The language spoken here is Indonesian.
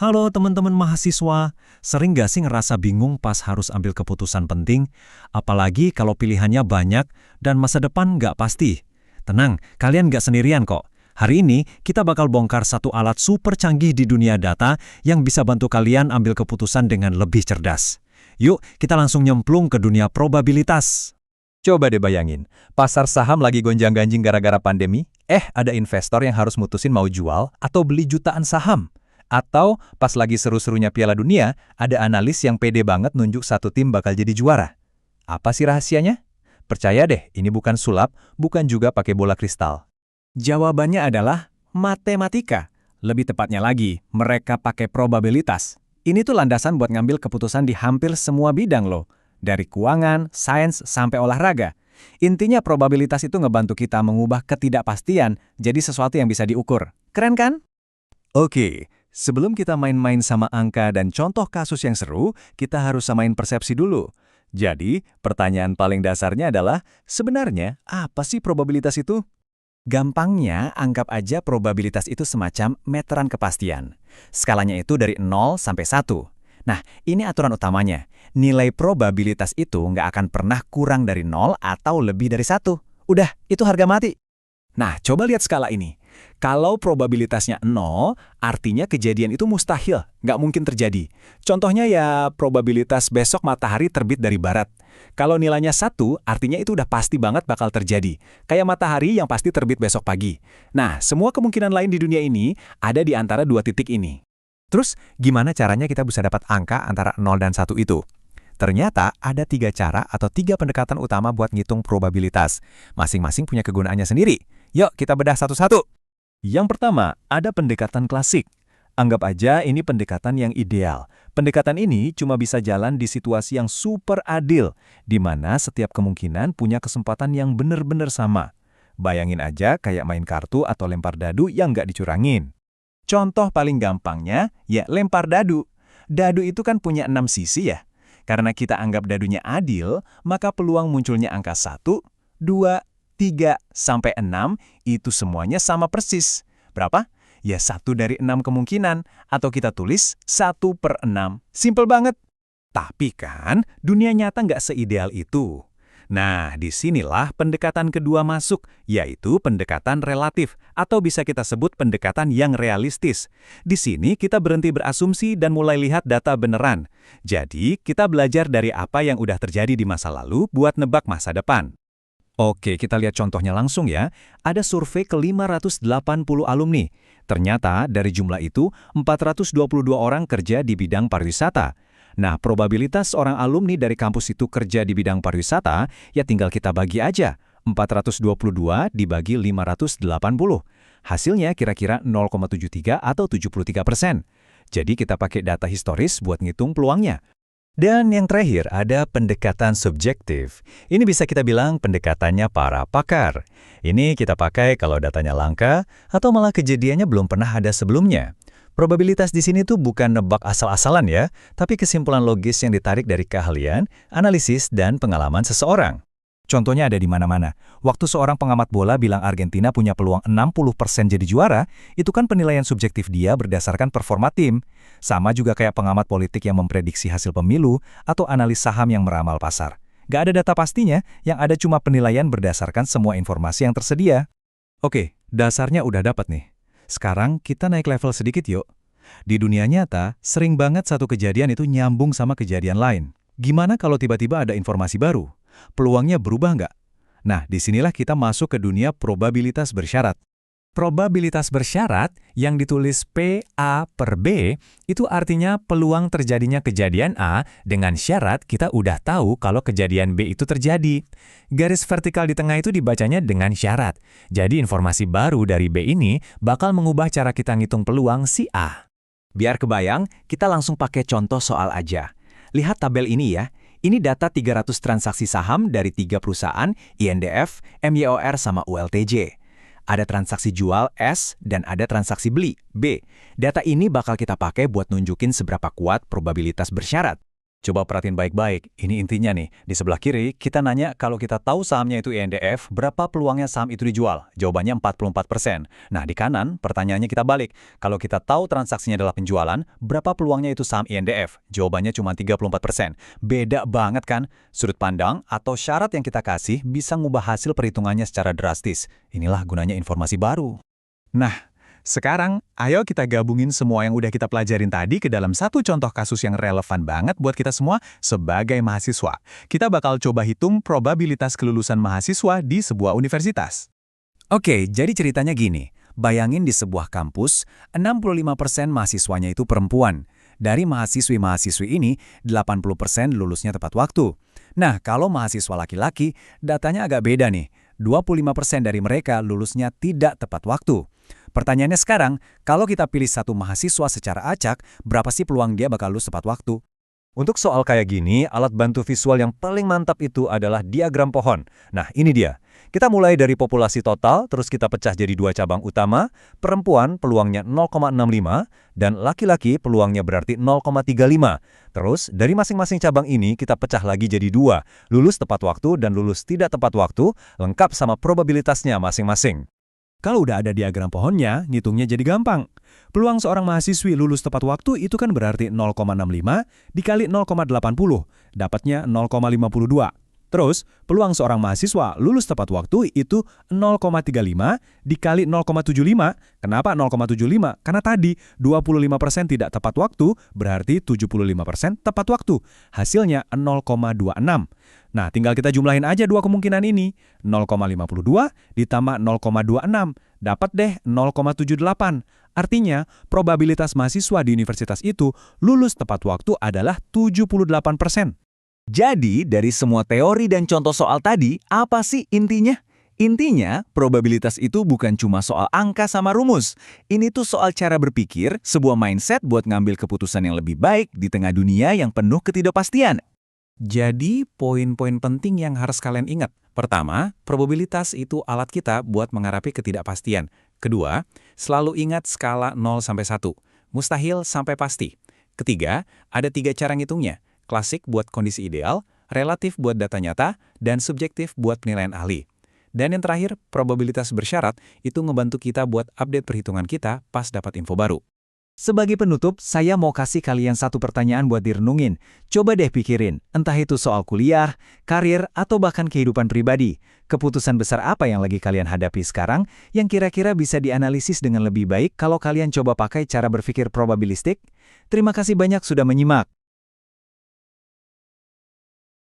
Halo teman-teman mahasiswa, sering gak sih ngerasa bingung pas harus ambil keputusan penting? Apalagi kalau pilihannya banyak dan masa depan nggak pasti. Tenang, kalian nggak sendirian kok. Hari ini kita bakal bongkar satu alat super canggih di dunia data yang bisa bantu kalian ambil keputusan dengan lebih cerdas. Yuk, kita langsung nyemplung ke dunia probabilitas. Coba deh bayangin, pasar saham lagi gonjang-ganjing gara-gara pandemi, ada investor yang harus mutusin mau jual atau beli jutaan saham. Atau pas lagi seru-serunya Piala Dunia, ada analis yang pede banget nunjuk satu tim bakal jadi juara. Apa sih rahasianya? Percaya deh, ini bukan sulap, bukan juga pakai bola kristal. Jawabannya adalah matematika. Lebih tepatnya lagi, mereka pakai probabilitas. Ini tuh landasan buat ngambil keputusan di hampir semua bidang loh. Dari keuangan, sains, sampai olahraga. Intinya probabilitas itu ngebantu kita mengubah ketidakpastian jadi sesuatu yang bisa diukur. Keren kan? Oke, sebelum kita main-main sama angka dan contoh kasus yang seru, kita harus samain persepsi dulu. Jadi, pertanyaan paling dasarnya adalah, sebenarnya apa sih probabilitas itu? Gampangnya, anggap aja probabilitas itu semacam meteran kepastian. Skalanya itu dari 0 sampai 1. Nah, ini aturan utamanya. Nilai probabilitas itu nggak akan pernah kurang dari 0 atau lebih dari 1. Udah, itu harga mati. Nah, coba lihat skala ini. Kalau probabilitasnya 0, artinya kejadian itu mustahil, nggak mungkin terjadi. Contohnya ya probabilitas besok matahari terbit dari barat. Kalau nilainya 1, artinya itu udah pasti banget bakal terjadi. Kayak matahari yang pasti terbit besok pagi. Nah, semua kemungkinan lain di dunia ini ada di antara dua titik ini. Terus, gimana caranya kita bisa dapat angka antara 0 dan 1 itu? Ternyata ada 3 cara atau 3 pendekatan utama buat ngitung probabilitas. Masing-masing punya kegunaannya sendiri. Yuk, kita bedah satu-satu. Yang pertama, ada pendekatan klasik. Anggap aja ini pendekatan yang ideal. Pendekatan ini cuma bisa jalan di situasi yang super adil, di mana setiap kemungkinan punya kesempatan yang benar-benar sama. Bayangin aja kayak main kartu atau lempar dadu yang nggak dicurangin. Contoh paling gampangnya, ya lempar dadu. Dadu itu kan punya 6 sisi ya. Karena kita anggap dadunya adil, maka peluang munculnya angka 1, 2, 3, sampai 6 itu semuanya sama persis. Berapa? Ya 1 dari 6 kemungkinan, atau kita tulis 1 per 6. Simple banget. Tapi kan, dunia nyata nggak seideal itu. Nah, disinilah pendekatan kedua masuk, yaitu pendekatan relatif, atau bisa kita sebut pendekatan yang realistis. Di sini kita berhenti berasumsi dan mulai lihat data beneran. Jadi, kita belajar dari apa yang udah terjadi di masa lalu buat nebak masa depan. Oke, kita lihat contohnya langsung ya. Ada survei ke 580 alumni. Ternyata dari jumlah itu, 422 orang kerja di bidang pariwisata. Nah, probabilitas orang alumni dari kampus itu kerja di bidang pariwisata, ya tinggal kita bagi aja. 422 dibagi 580. Hasilnya kira-kira 0,73 atau 73%. Jadi kita pakai data historis buat ngitung peluangnya. Dan yang terakhir ada pendekatan subjektif. Ini bisa kita bilang pendekatannya para pakar. Ini kita pakai kalau datanya langka atau malah kejadiannya belum pernah ada sebelumnya. Probabilitas di sini tuh bukan nebak asal-asalan ya, tapi kesimpulan logis yang ditarik dari keahlian, analisis, dan pengalaman seseorang. Contohnya ada di mana-mana. Waktu seorang pengamat bola bilang Argentina punya peluang 60% jadi juara, itu kan penilaian subjektif dia berdasarkan performa tim. Sama juga kayak pengamat politik yang memprediksi hasil pemilu atau analis saham yang meramal pasar. Gak ada data pastinya, yang ada cuma penilaian berdasarkan semua informasi yang tersedia. Oke, dasarnya udah dapat nih. Sekarang kita naik level sedikit yuk. Di dunia nyata, sering banget satu kejadian itu nyambung sama kejadian lain. Gimana kalau tiba-tiba ada informasi baru? Peluangnya berubah nggak? Nah, disinilah kita masuk ke dunia probabilitas bersyarat. Probabilitas bersyarat yang ditulis P/A per B itu artinya peluang terjadinya kejadian A dengan syarat kita udah tahu kalau kejadian B itu terjadi. Garis vertikal di tengah itu dibacanya dengan syarat. Jadi informasi baru dari B ini bakal mengubah cara kita ngitung peluang si A. Biar kebayang, kita langsung pakai contoh soal aja. Lihat tabel ini ya. Ini data 300 transaksi saham dari 3 perusahaan, INDF, MYOR, sama ULTJ. Ada transaksi jual S dan ada transaksi beli B. Data ini bakal kita pakai buat nunjukin seberapa kuat probabilitas bersyarat. Coba perhatiin baik-baik, ini intinya nih. Di sebelah kiri, kita nanya kalau kita tahu sahamnya itu INDF, berapa peluangnya saham itu dijual? Jawabannya 44%. Nah, di kanan, pertanyaannya kita balik. Kalau kita tahu transaksinya adalah penjualan, berapa peluangnya itu saham INDF? Jawabannya cuma 34%. Beda banget kan? Sudut pandang atau syarat yang kita kasih bisa ngubah hasil perhitungannya secara drastis. Inilah gunanya informasi baru. Nah, sekarang ayo kita gabungin semua yang udah kita pelajarin tadi ke dalam satu contoh kasus yang relevan banget buat kita semua sebagai mahasiswa. Kita bakal coba hitung probabilitas kelulusan mahasiswa di sebuah universitas. Oke, jadi ceritanya gini. Bayangin di sebuah kampus, 65% mahasiswanya itu perempuan. Dari mahasiswi-mahasiswi ini, 80% lulusnya tepat waktu. Nah, kalau mahasiswa laki-laki, datanya agak beda nih. 25% dari mereka lulusnya tidak tepat waktu. Pertanyaannya sekarang, kalau kita pilih satu mahasiswa secara acak, berapa sih peluang dia bakal lulus tepat waktu? Untuk soal kayak gini, alat bantu visual yang paling mantap itu adalah diagram pohon. Nah, ini dia. Kita mulai dari populasi total, terus kita pecah jadi dua cabang utama. Perempuan peluangnya 0,65, dan laki-laki peluangnya berarti 0,35. Terus, dari masing-masing cabang ini kita pecah lagi jadi dua. Lulus tepat waktu dan lulus tidak tepat waktu, lengkap sama probabilitasnya masing-masing. Kalau udah ada diagram pohonnya, ngitungnya jadi gampang. Peluang seorang mahasiswi lulus tepat waktu itu kan berarti 0,65 dikali 0,80, dapatnya 0,52. Terus, peluang seorang mahasiswa lulus tepat waktu itu 0,35 dikali 0,75. Kenapa 0,75? Karena tadi 25% tidak tepat waktu, berarti 75% tepat waktu. Hasilnya 0,26. Nah, tinggal kita jumlahin aja dua kemungkinan ini. 0,52 ditambah 0,26. Dapat deh 0,78. Artinya, probabilitas mahasiswa di universitas itu lulus tepat waktu adalah 78%. Jadi, dari semua teori dan contoh soal tadi, apa sih intinya? Intinya, probabilitas itu bukan cuma soal angka sama rumus. Ini tuh soal cara berpikir, sebuah mindset buat ngambil keputusan yang lebih baik di tengah dunia yang penuh ketidakpastian. Jadi, poin-poin penting yang harus kalian ingat. Pertama, probabilitas itu alat kita buat menghadapi ketidakpastian. Kedua, selalu ingat skala 0-1. Mustahil sampai pasti. Ketiga, ada 3 cara ngitungnya. Klasik buat kondisi ideal, relatif buat data nyata, dan subjektif buat penilaian ahli. Dan yang terakhir, probabilitas bersyarat itu ngebantu kita buat update perhitungan kita pas dapat info baru. Sebagai penutup, saya mau kasih kalian satu pertanyaan buat direnungin. Coba deh pikirin, entah itu soal kuliah, karir, atau bahkan kehidupan pribadi. Keputusan besar apa yang lagi kalian hadapi sekarang yang kira-kira bisa dianalisis dengan lebih baik kalau kalian coba pakai cara berpikir probabilistik? Terima kasih banyak sudah menyimak.